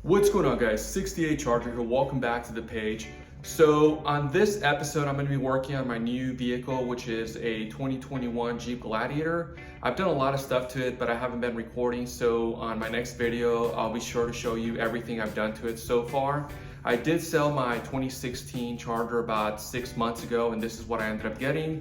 What's going on, guys? 68 Charger here. Welcome back to the page. So on this episode, I'm going to be working on my new vehicle, which is a 2021 Jeep Gladiator. I've done a lot of stuff to it, but I haven't been recording. So on my next video, I'll be sure to show you everything I've done to it so far. I did sell my 2016 Charger about 6 months ago, and this is what I ended up getting.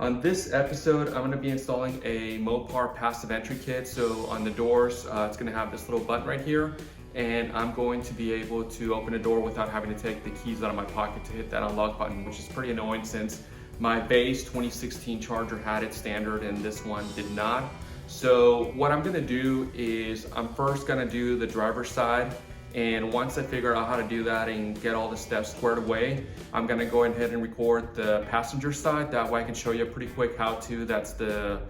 On this episode, I'm going to be installing a Mopar passive entry kit. So on the doors, it's going to have this little button right here. And I'm going to be able to open a door without having to take the keys out of my pocket to hit that unlock button, which is pretty annoying since my base 2016 Charger had it standard and this one did not. So what I'm gonna do is I'm first gonna do the driver's side, and once I figure out how to do that and get all the steps squared away, I'm gonna go ahead and record the passenger side. That way I can show you a pretty quick how-to. That's the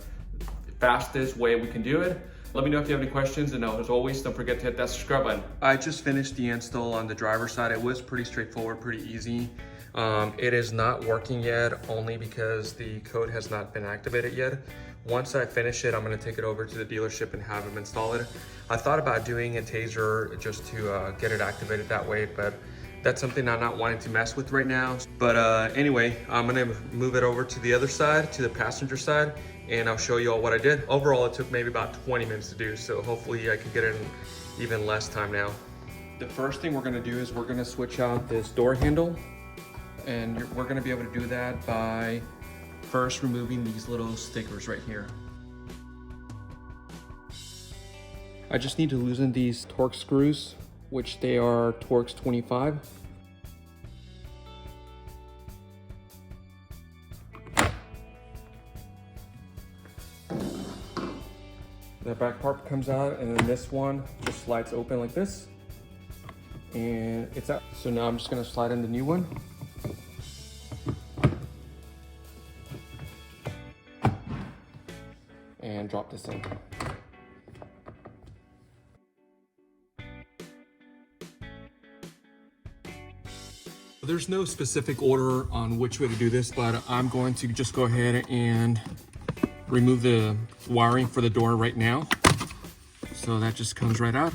fastest way we can do it. Let me know if you have any questions, and as always, don't forget to hit that subscribe button. I just finished the install on the driver's side. It was pretty straightforward, pretty easy. It is not working yet, only because the code has not been activated yet. Once I finish it, I'm gonna take it over to the dealership and have them install it. I thought about doing a taser just to get it activated that way, but that's something I'm not wanting to mess with right now. But anyway, I'm gonna move it over to the other side, to the passenger side, and I'll show you all what I did. Overall, it took maybe about 20 minutes to do, so hopefully I can get it in even less time now. The first thing we're gonna do is we're gonna switch out this door handle, and we're gonna be able to do that by first removing these little stickers right here. I just need to loosen these Torx screws, which they are Torx 25. The back part comes out, and then this one just slides open like this, and it's out. So now I'm just gonna slide in the new one. And drop this in. There's no specific order on which way to do this, but I'm going to just go ahead and remove the wiring for the door right now. So that just comes right out.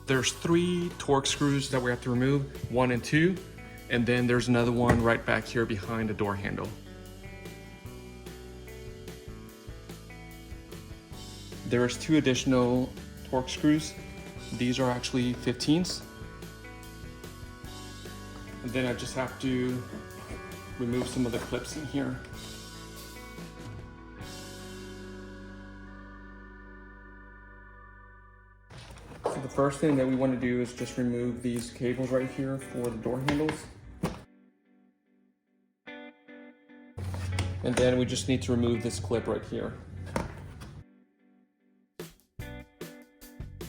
There's 3 Torx screws that we have to remove, 1 and 2, and then there's another one right back here behind the door handle. There's 2 additional Torx screws. These are actually 15s. And then I just have to remove some of the clips in here. So the first thing that we want to do is just remove these cables right here for the door handles. And then we just need to remove this clip right here.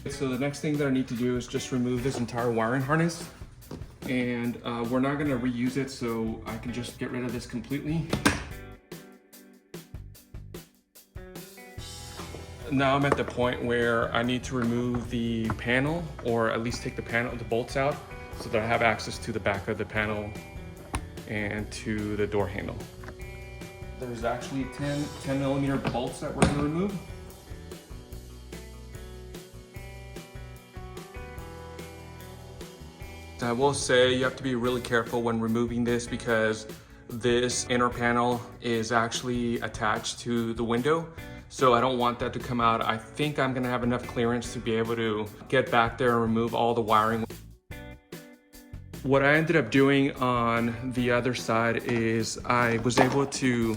So the next thing that I need to do is just remove this entire wiring harness. And we're not gonna reuse it, so I can just get rid of this completely. Now I'm at the point where I need to remove the panel, or at least take the bolts out, so that I have access to the back of the panel and to the door handle. There's actually 10 millimeter bolts that we're gonna remove. I will say you have to be really careful when removing this, because this inner panel is actually attached to the window. So I don't want that to come out. I think I'm gonna have enough clearance to be able to get back there and remove all the wiring. What I ended up doing on the other side is I was able to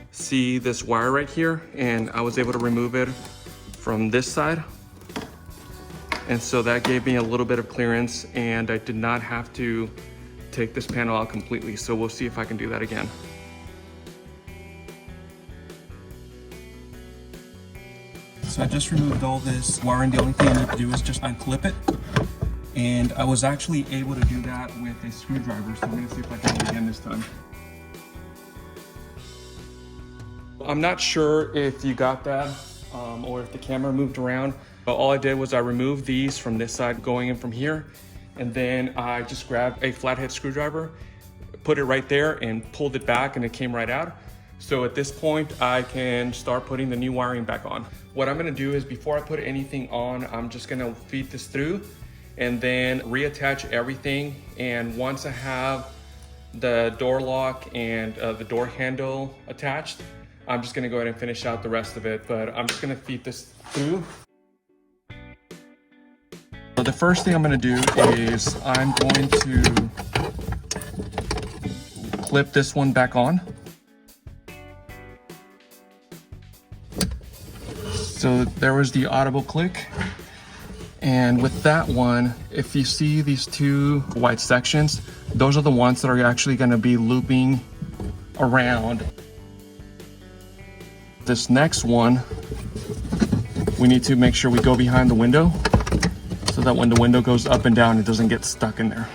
see this wire right here, and I was able to remove it from this side. And so that gave me a little bit of clearance, and I did not have to take this panel out completely. So we'll see if I can do that again. So I just removed all this wiring. The only thing I need to do is just unclip it. And I was actually able to do that with a screwdriver. So I'm gonna see if I can do it again this time. I'm not sure if you got that or if the camera moved around. But all I did was I removed these from this side going in from here, and then I just grabbed a flathead screwdriver, put it right there and pulled it back, and it came right out. So at this point, I can start putting the new wiring back on. What I'm gonna do is before I put anything on, I'm just gonna feed this through and then reattach everything. And once I have the door lock and the door handle attached, I'm just gonna go ahead and finish out the rest of it, but I'm just gonna feed this through. So the first thing I'm gonna do is I'm going to clip this one back on. So there was the audible click. And with that one, if you see these two white sections, those are the ones that are actually gonna be looping around. This next one, we need to make sure we go behind the window so that when the window goes up and down, it doesn't get stuck in there.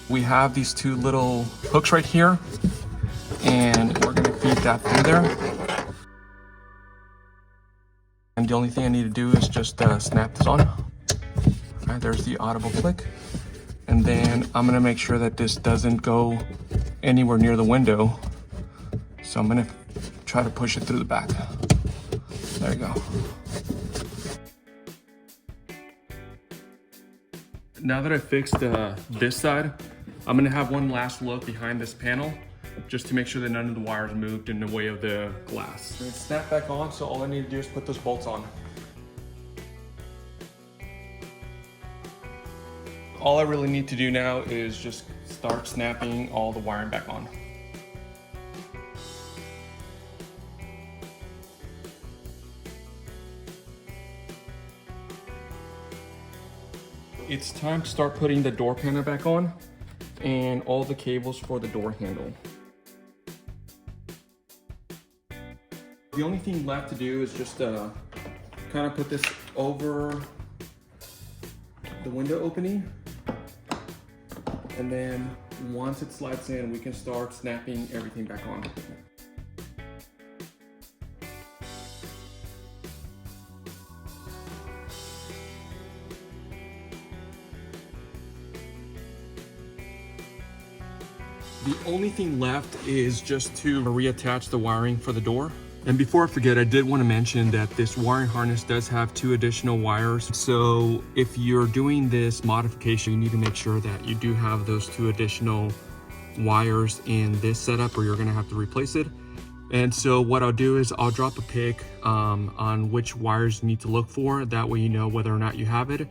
We have these two little hooks right here, and we're gonna feed that through there. And the only thing I need to do is just snap this on. All right, there's the audible click. And then I'm gonna make sure that this doesn't go anywhere near the window. So I'm gonna try to push it through the back. There you go. Now that I fixed this side, I'm gonna have one last look behind this panel just to make sure that none of the wires moved in the way of the glass. It's snap back on, so all I need to do is put those bolts on. All I really need to do now is just start snapping all the wiring back on. It's time to start putting the door panel back on and all the cables for the door handle. The only thing left to do is just kind of put this over the window opening, and then once it slides in, we can start snapping everything back on. The only thing left is just to reattach the wiring for the door. And before I forget, I did want to mention that this wiring harness does have 2 additional wires. So if you're doing this modification, you need to make sure that you do have those 2 additional wires in this setup, or you're going to have to replace it. And so what I'll do is I'll drop a pic on which wires you need to look for. That way you know whether or not you have it.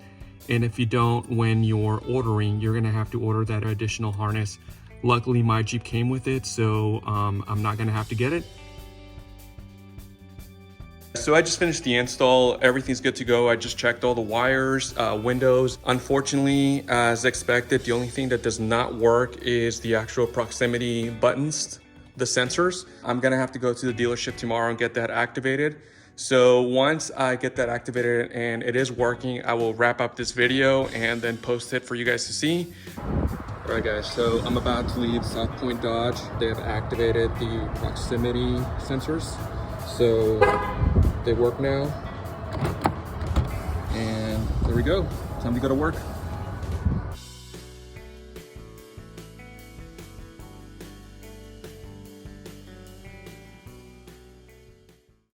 And if you don't, when you're ordering, you're going to have to order that additional harness. Luckily, my Jeep came with it, so I'm not going to have to get it. So I just finished the install. Everything's good to go. I just checked all the wires, windows. Unfortunately, as expected, the only thing that does not work is the actual proximity buttons, the sensors. I'm gonna have to go to the dealership tomorrow and get that activated. So once I get that activated and it is working, I will wrap up this video and then post it for you guys to see. All right guys, so I'm about to leave South Point Dodge. They have activated the proximity sensors. So they work now, and there we go. Time to go to work.